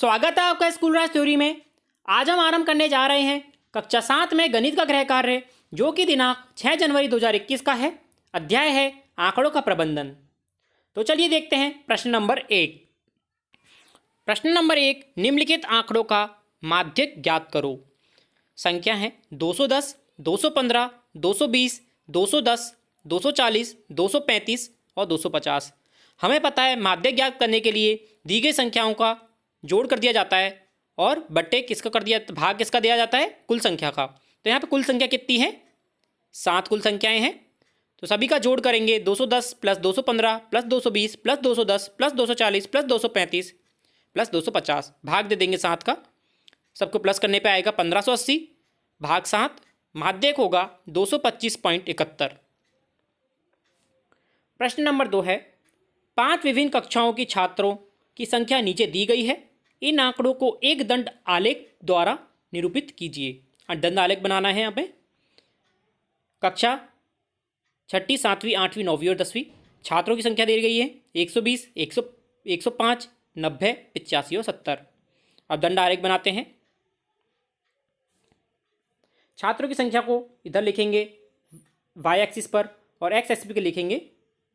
स्वागत है आपका स्कूल राज थ्योरी में। आज हम आरंभ करने जा रहे हैं कक्षा 7 में गणित का गृह कार्य, जो कि दिनांक 6 जनवरी 2021 का है। अध्याय है आंकड़ों का प्रबंधन। तो चलिए देखते हैं प्रश्न नंबर 1। प्रश्न नंबर 1, निम्नलिखित आंकड़ों का माध्यक ज्ञात करो। संख्या है 210, 215, 220, 210, 240, 235 और 250। हमें पता है माध्यक ज्ञात करने के लिए दी गई संख्याओं का जोड़ कर दिया जाता है और बट्टे किसका कर दिया, भाग किसका दिया जाता है, कुल संख्या का। तो यहाँ पे कुल संख्या कितनी है, 7 कुल संख्याएं हैं। तो सभी का जोड़ करेंगे 210 plus 215 plus 220 plus 210 plus 240 plus 235 plus 250, भाग दे देंगे 7 का। सबको प्लस करने पे आएगा 1580 भाग 7, माध्यक होगा 225.71। प्रश्न नंबर 2 है, 5 विभिन्न कक्षाओं की छात्रों की संख्या नीचे दी गई है। इन आंकड़ों को एक दंड आलेख द्वारा निरूपित कीजिए। दंड आलेख बनाना है यहाँ पे। कक्षा 6ठी, 7वीं, 8वीं, 9वीं और 10वीं छात्रों की संख्या दी गई है 120, 105, 90, 85 और 70। अब दंड आलेख बनाते हैं। छात्रों की संख्या को इधर लिखेंगे वाई एक्सिस पर और एक्स एक्सिस पे लिखेंगे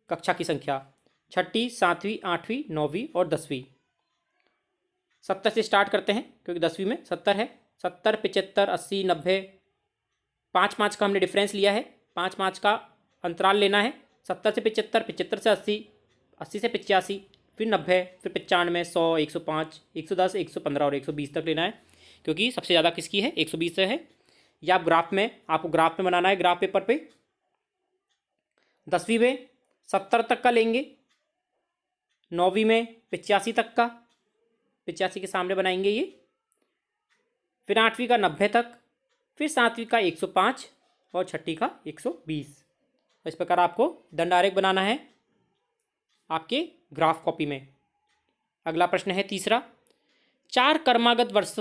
कक्षा की संख्या। 6ठी, 7वीं, 8वीं, 9वीं और 10वीं। 70 से स्टार्ट करते हैं क्योंकि 10वीं में 70 है। 70, 75, 80, 90, 5-5 का हमने डिफरेंस लिया है, 5-5 का अंतराल लेना है। 70 से 75, 75 से 80, 80 से 85, फिर 90, फिर 95, 100, 105, 110, 115 और 120 तक लेना है, क्योंकि सबसे ज़्यादा किसकी है, 120 से है। या आप ग्राफ में, आपको ग्राफ में बनाना है, ग्राफ पेपर पे। 10वीं में 70 तक का लेंगे, 9वीं में 85 तक का, 85 के सामने बनाएंगे ये, फिर 8वीं का 90 तक, फिर 7वीं का 105 और 6ठी का 120। इस प्रकार आपको दंड आरेख बनाना है आपके ग्राफ कॉपी में। अगला प्रश्न है तीसरा, 4 क्रमागत वर्ष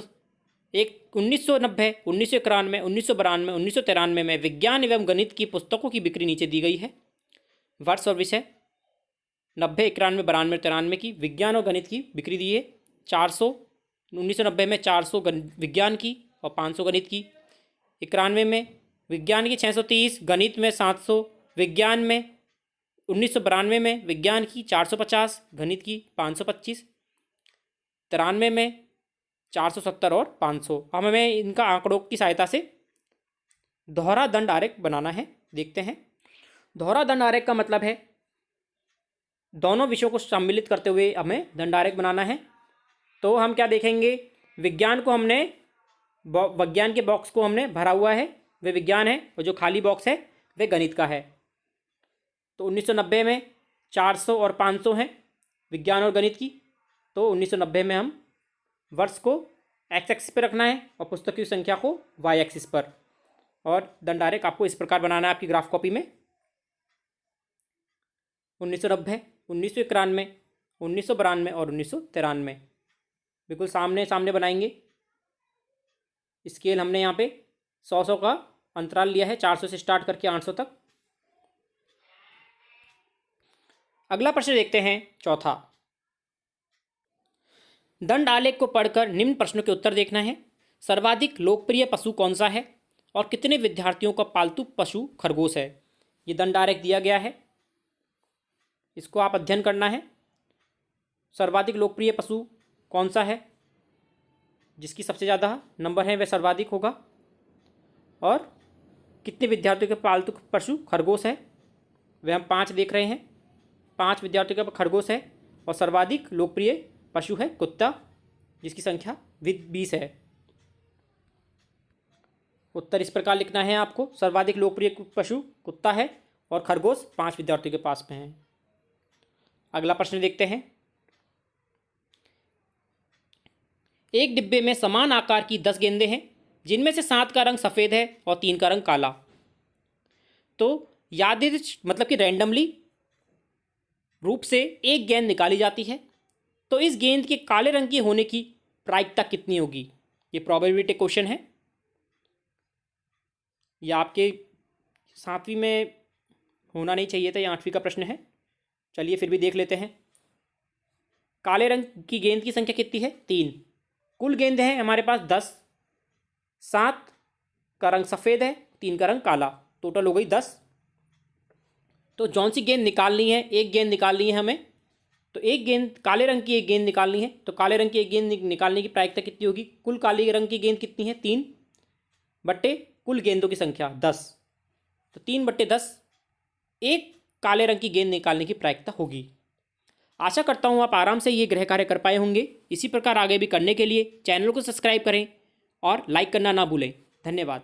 1990, 1991, 1992, 1993 में विज्ञान एवं गणित की पुस्तकों की बिक्री नीचे दी गई है। वर्ष और विषय 90, 91, 92, 93 की विज्ञान और गणित की बिक्री दी है। 400, 1990 में 400 विज्ञान की और 500 गणित की। 91 में विज्ञान की 630, गणित में 700, विज्ञान में 1992 में विज्ञान की 450, गणित की 525, 93 में 470 और 500। अब हमें इनका आंकड़ों की सहायता से दोहरा दंड आरेख बनाना है। देखते हैं। दोहरा दंड आरेख का मतलब है दोनों विषयों को सम्मिलित करते हुए हमें दंड आरेख बनाना है। तो हम क्या देखेंगे, विज्ञान को हमने, विज्ञान के बॉक्स को हमने भरा हुआ है, वे विज्ञान है, और जो खाली बॉक्स है वे गणित का है। तो 1990 में 400 और 500 हैं विज्ञान और गणित की। तो 1990 में हम वर्ष को एक्स एक्सिस पर रखना है और पुस्तक की संख्या को वाई एक्सिस पर। और दंड आरेख आपको इस प्रकार बनाना है आपकी ग्राफ कॉपी में। 1990, 1991, 1992 और 1993 बिल्कुल सामने सामने बनाएंगे। स्केल हमने यहाँ पे 100 का अंतराल लिया है, 400 से स्टार्ट करके 800 तक। अगला प्रश्न देखते हैं चौथा। दंड आलेख को पढ़कर निम्न प्रश्नों के उत्तर देखना है। सर्वाधिक लोकप्रिय पशु कौन सा है और कितने विद्यार्थियों का पालतू पशु खरगोश है। ये दंड आलेख दिया गया है, इसको आप अध्ययन करना है। सर्वाधिक लोकप्रिय पशु कौन सा है, जिसकी सबसे ज़्यादा नंबर है वह सर्वाधिक होगा। और कितने विद्यार्थियों के पालतू पशु खरगोश है, वह हम 5 देख रहे हैं। 5 विद्यार्थियों का खरगोश है और सर्वाधिक लोकप्रिय पशु है कुत्ता, जिसकी संख्या 20 है। उत्तर इस प्रकार लिखना है आपको, सर्वाधिक लोकप्रिय पशु कुत्ता है और खरगोश 5 विद्यार्थियों के पास में है। अगला प्रश्न देखते हैं। एक डिब्बे में समान आकार की 10 गेंदें हैं, जिनमें से 7 का रंग सफ़ेद है और 3 का रंग काला। तो यादृच्छिक मतलब कि रैंडमली रूप से एक गेंद निकाली जाती है, तो इस गेंद के काले रंग की होने की प्रायिकता कितनी होगी। ये प्रोबेबिलिटी क्वेश्चन है। यह आपके 7वीं में होना नहीं चाहिए था, ये 8वीं का प्रश्न है। चलिए फिर भी देख लेते हैं। काले रंग की गेंद की संख्या कितनी है, 3। कुल गेंद है हमारे पास 10, 7 का रंग सफ़ेद है, 3 का रंग काला, टोटल हो गई 10। तो जौन सी गेंद निकालनी है, एक गेंद निकालनी है हमें, तो एक गेंद काले रंग की एक गेंद निकालनी है। तो काले रंग की एक गेंद निकालने की प्रायिकता कितनी होगी? कुल काले रंग की गेंद कितनी है? 3 बट्टे कुल गेंदों की संख्या 10, तो 3/10 एक काले रंग की गेंद निकालने की प्रायिकता होगी। आशा करता हूँ आप आराम से ये गृह कार्य कर पाए होंगे। इसी प्रकार आगे भी करने के लिए चैनल को सब्सक्राइब करें और लाइक करना ना भूलें। धन्यवाद।